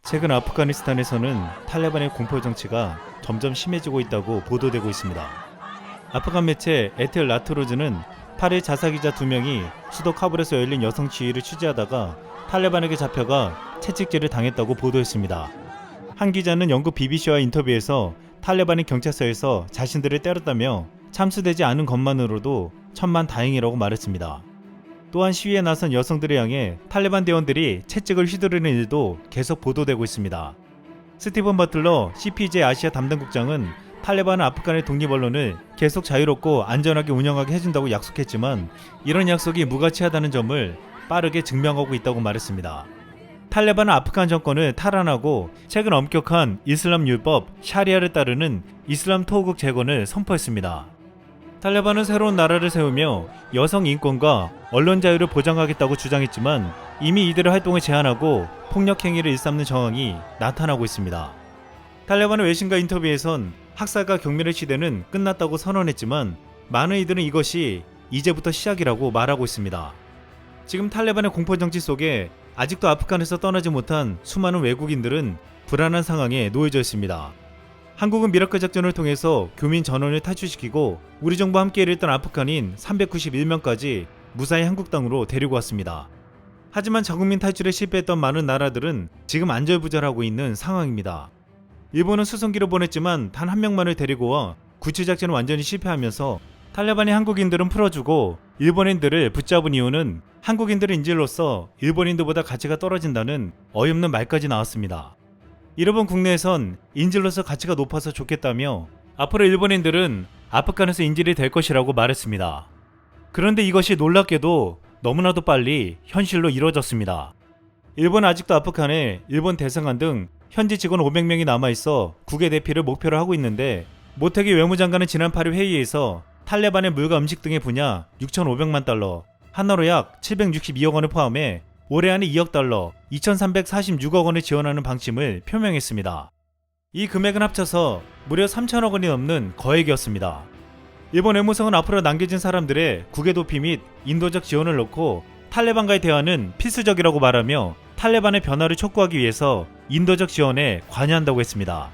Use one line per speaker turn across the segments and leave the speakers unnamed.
최근 아프가니스탄에서는 탈레반의 공포 정치가 점점 심해지고 있다고 보도되고 있습니다. 아프간 매체 에텔 라트로즈는 8일 자사기자 2명이 수도 카불에서 열린 여성 시위를 취재하다가 탈레반에게 잡혀가 채찍질을 당했다고 보도했습니다. 한 기자는 영국 BBC와 인터뷰에서 탈레반이 경찰서에서 자신들을 때렸다며 참수되지 않은 것만으로도 천만다행이라고 말했습니다. 또한 시위에 나선 여성들을 향해 탈레반 대원들이 채찍을 휘두르는 일도 계속 보도되고 있습니다. 스티븐 버틀러 CPJ 아시아 담당국장은 탈레반은 아프간의 독립언론을 계속 자유롭고 안전하게 운영하게 해준다고 약속했지만 이런 약속이 무가치하다는 점을 빠르게 증명하고 있다고 말했습니다. 탈레반은 아프간 정권을 탈환하고 최근 엄격한 이슬람 율법 샤리아를 따르는 이슬람 토호국 재건을 선포했습니다. 탈레반은 새로운 나라를 세우며 여성 인권과 언론 자유를 보장하겠다고 주장했지만 이미 이들의 활동을 제한하고 폭력 행위를 일삼는 정황이 나타나고 있습니다. 탈레반은 외신과 인터뷰에선 학살과 경멸의 시대는 끝났다고 선언했지만 많은 이들은 이것이 이제부터 시작이라고 말하고 있습니다. 지금 탈레반의 공포정치 속에 아직도 아프간에서 떠나지 못한 수많은 외국인들은 불안한 상황에 놓여져 있습니다. 한국은 미라클 작전을 통해서 교민 전원을 탈출시키고 우리 정부와 함께 일했던 아프간인 391명까지 무사히 한국 땅으로 데리고 왔습니다. 하지만 자국민 탈출에 실패했던 많은 나라들은 지금 안절부절하고 있는 상황입니다. 일본은 수송기를 보냈지만 단 한 명만을 데리고 와 구출작전은 완전히 실패하면서 탈레반이 한국인들은 풀어주고 일본인들을 붙잡은 이유는 한국인들의 인질로서 일본인들보다 가치가 떨어진다는 어이없는 말까지 나왔습니다. 일본 국내에선 인질로서 가치가 높아서 좋겠다며 앞으로 일본인들은 아프간에서 인질이 될 것이라고 말했습니다. 그런데 이것이 놀랍게도 너무나도 빨리 현실로 이루어졌습니다. 일본은 아직도 아프간에 일본 대사관 등 현지 직원 500명이 남아있어 국외 대피를 목표로 하고 있는데 모태기 외무장관은 지난 8일 회의에서 탈레반의 물과 음식 등의 분야 6,500만 달러, 한화로 약 762억 원을 포함해 올해 안에 2억 달러, 2,346억 원을 지원하는 방침을 표명했습니다. 이 금액은 합쳐서 무려 3천억 원이 넘는 거액이었습니다. 일본 외무성은 앞으로 남겨진 사람들의 국외 도피 및 인도적 지원을 놓고 탈레반과의 대화는 필수적이라고 말하며 탈레반의 변화를 촉구하기 위해서 인도적 지원에 관여한다고 했습니다.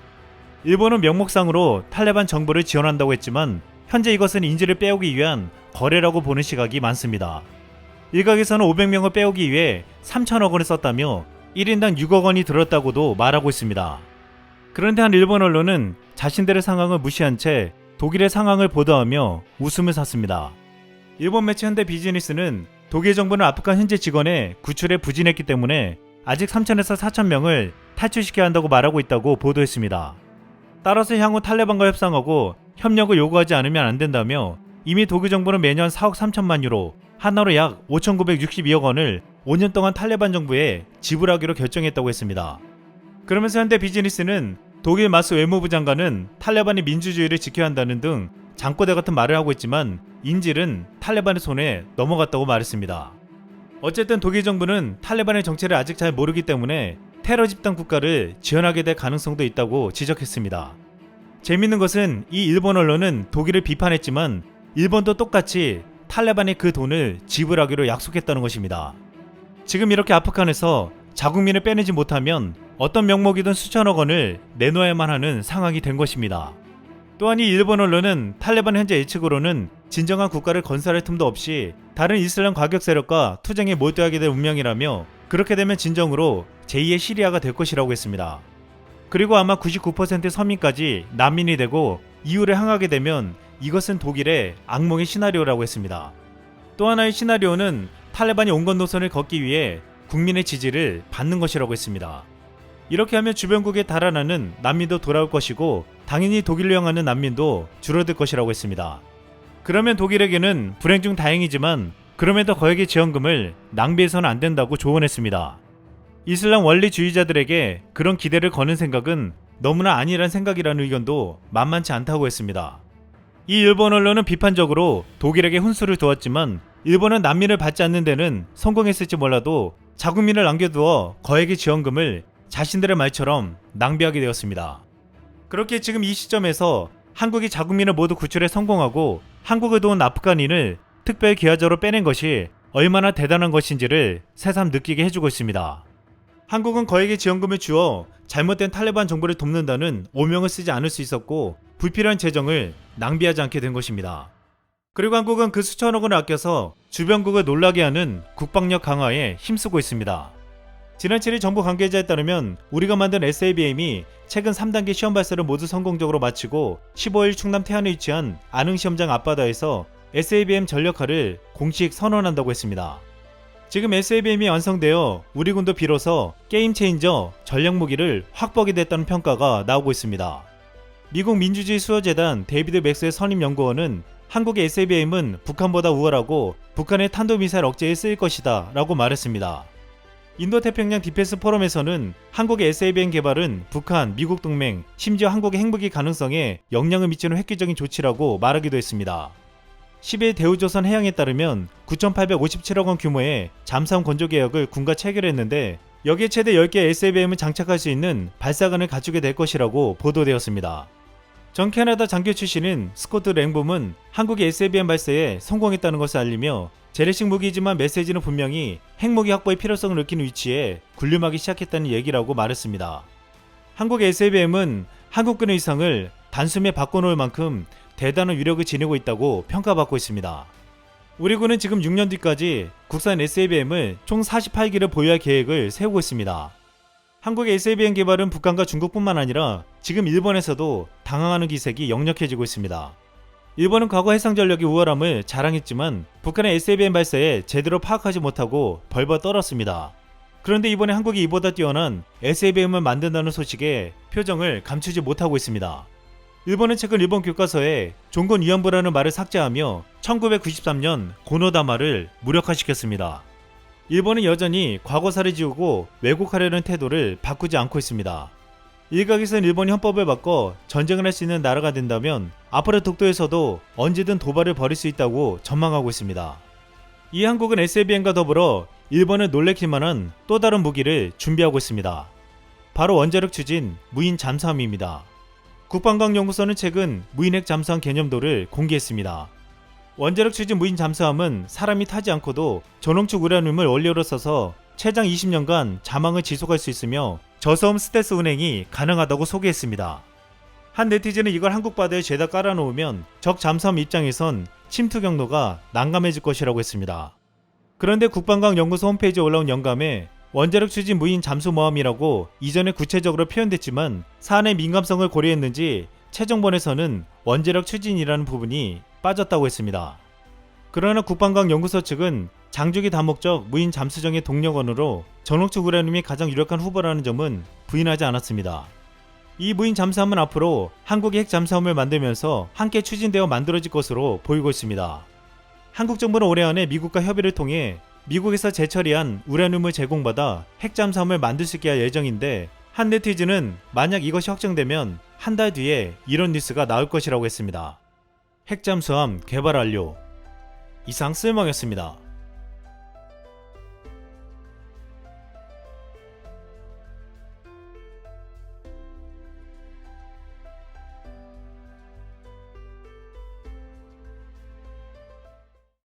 일본은 명목상으로 탈레반 정부를 지원한다고 했지만 현재 이것은 인질을 빼오기 위한 거래라고 보는 시각이 많습니다. 일각에서는 500명을 빼오기 위해 3천억 원을 썼다며 1인당 6억 원이 들었다고도 말하고 있습니다. 그런데 한 일본 언론은 자신들의 상황을 무시한 채 독일의 상황을 보도하며 웃음을 샀습니다. 일본 매체 현대 비즈니스는 독일 정부는 아프간 현지 직원의 구출에 부진했기 때문에 아직 3천에서 4천 명을 탈출시켜야 한다고 말하고 있다고 보도했습니다. 따라서 향후 탈레반과 협상하고 협력을 요구하지 않으면 안 된다며 이미 독일 정부는 매년 4억 3천만 유로, 한화로 약 5,962억 원을 5년 동안 탈레반 정부에 지불하기로 결정했다고 했습니다. 그러면서 현대 비즈니스는 독일 마스 외무부 장관은 탈레반이 민주주의를 지켜야 한다는 등 장꼬대 같은 말을 하고 있지만 인질은 탈레반의 손에 넘어갔다고 말했습니다. 어쨌든 독일 정부는 탈레반의 정체를 아직 잘 모르기 때문에 테러 집단 국가를 지원하게 될 가능성도 있다고 지적했습니다. 재밌는 것은 이 일본 언론은 독일을 비판했지만 일본도 똑같이 탈레반에 그 돈을 지불하기로 약속했다는 것입니다. 지금 이렇게 아프간에서 자국민을 빼내지 못하면 어떤 명목이든 수천억 원을 내놓아야만 하는 상황이 된 것입니다. 또한 이 일본 언론은 탈레반 현재 예측으로는 진정한 국가를 건설할 틈도 없이 다른 이슬람 과격 세력과 투쟁에 몰두하게 될 운명이라며 그렇게 되면 진정으로 제2의 시리아가 될 것이라고 했습니다. 그리고 아마 99%의 서민까지 난민이 되고 이유를 향하게 되면 이것은 독일의 악몽의 시나리오라고 했습니다. 또 하나의 시나리오는 탈레반이 온건 노선을 걷기 위해 국민의 지지를 받는 것이라고 했습니다. 이렇게 하면 주변국에 달아나는 난민도 돌아올 것이고 당연히 독일로 향하는 난민도 줄어들 것이라고 했습니다. 그러면 독일에게는 불행 중 다행이지만 그럼에도 거액의 지원금을 낭비해서는 안 된다고 조언했습니다. 이슬람 원리주의자들에게 그런 기대를 거는 생각은 너무나 아니란 생각이라는 의견도 만만치 않다고 했습니다. 이 일본 언론은 비판적으로 독일에게 훈수를 두었지만 일본은 난민을 받지 않는 데는 성공했을지 몰라도 자국민을 남겨두어 거액의 지원금을 자신들의 말처럼 낭비하게 되었습니다. 그렇게 지금 이 시점에서 한국이 자국민을 모두 구출에 성공하고 한국을 도운 아프간인을 특별 기하자로 빼낸 것이 얼마나 대단한 것인지를 새삼 느끼게 해주고 있습니다. 한국은 거액의 지원금을 주어 잘못된 탈레반 정부를 돕는다는 오명을 쓰지 않을 수 있었고 불필요한 재정을 낭비하지 않게 된 것입니다. 그리고 한국은 그 수천억 원을 아껴서 주변국을 놀라게 하는 국방력 강화에 힘쓰고 있습니다. 지난 7일 정부 관계자에 따르면 우리가 만든 SABM이 최근 3단계 시험 발사를 모두 성공적으로 마치고 15일 충남 태안에 위치한 안흥시험장 앞바다에서 SABM 전력화를 공식 선언한다고 했습니다. 지금 SABM이 완성되어 우리 군도 비로소 게임 체인저 전략무기를 확보하게 됐다는 평가가 나오고 있습니다. 미국 민주주의 수호재단 데이비드 맥스웰 선임연구원은 한국의 SABM은 북한보다 우월하고 북한의 탄도미사일 억제에 쓰일 것이다 라고 말했습니다. 인도태평양 디펜스 포럼에서는 한국의 SABM 개발은 북한, 미국 동맹, 심지어 한국의 핵무기 가능성에 영향을 미치는 획기적인 조치라고 말하기도 했습니다. 10일 대우조선 해양에 따르면 9,857억 원 규모의 잠수함 건조 계약을 군과 체결했는데 여기에 최대 10개 SABM을 장착할 수 있는 발사관을 갖추게 될 것이라고 보도되었습니다. 전 캐나다 장교 출신인 스코트 랭봄은 한국의 SABM 발사에 성공했다는 것을 알리며 재래식 무기이지만 메시지는 분명히 핵무기 확보의 필요성을 느끼는 위치에 군림하기 시작했다는 얘기라고 말했습니다. 한국의 SABM은 한국군의 위상을 단숨에 바꿔놓을 만큼 대단한 위력을 지니고 있다고 평가받고 있습니다. 우리 군은 지금 6년 뒤까지 국산 SABM을 총 48기를 보유할 계획을 세우고 있습니다. 한국의 SABM 개발은 북한과 중국뿐만 아니라 지금 일본에서도 당황하는 기색이 역력해지고 있습니다. 일본은 과거 해상전력의 우월함을 자랑했지만 북한의 SABM 발사에 제대로 파악하지 못하고 벌벌 떨었습니다. 그런데 이번에 한국이 이보다 뛰어난 SABM을 만든다는 소식에 표정을 감추지 못하고 있습니다. 일본은 최근 일본 교과서에 종군 위안부라는 말을 삭제하며 1993년 고노다마를 무력화시켰습니다. 일본은 여전히 과거사를 지우고 왜곡하려는 태도를 바꾸지 않고 있습니다. 일각에서는 일본이 헌법을 바꿔 전쟁을 할 수 있는 나라가 된다면 앞으로 독도에서도 언제든 도발을 벌일 수 있다고 전망하고 있습니다. 이 한국은 SABM과 더불어 일본을 놀래킬 만한 또 다른 무기를 준비하고 있습니다. 바로 원자력 추진 무인 잠수함입니다. 국방과학연구소는 최근 무인핵 잠수함 개념도를 공개했습니다. 원자력 추진 무인 잠수함은 사람이 타지 않고도 전원축 우라늄을 원료로 써서 최장 20년간 자망을 지속할 수 있으며 저소음 스텔스 운행이 가능하다고 소개했습니다. 한 네티즌은 이걸 한국 바다에 죄다 깔아놓으면 적 잠수함 입장에선 침투 경로가 난감해질 것이라고 했습니다. 그런데 국방과학연구소 홈페이지에 올라온 영감에 원자력 추진 무인 잠수모함이라고 이전에 구체적으로 표현됐지만 사안의 민감성을 고려했는지 최종본에서는 원자력 추진이라는 부분이 빠졌다고 했습니다. 그러나 국방과학연구소 측은 장주기 다목적 무인 잠수정의 동력원으로 전원축 우라늄이 가장 유력한 후보라는 점은 부인하지 않았습니다. 이 무인 잠수함은 앞으로 한국이 핵 잠수함을 만들면서 함께 추진되어 만들어질 것으로 보이고 있습니다. 한국 정부는 올해 안에 미국과 협의를 통해 미국에서 재처리한 우라늄을 제공받아 핵 잠수함을 만들 수 있게 할 예정인데 한 네티즌은 만약 이것이 확정되면 한 달 뒤에 이런 뉴스가 나올 것이라고 했습니다. 핵 잠수함 개발 완료. 이상 쓸먹이었습니다.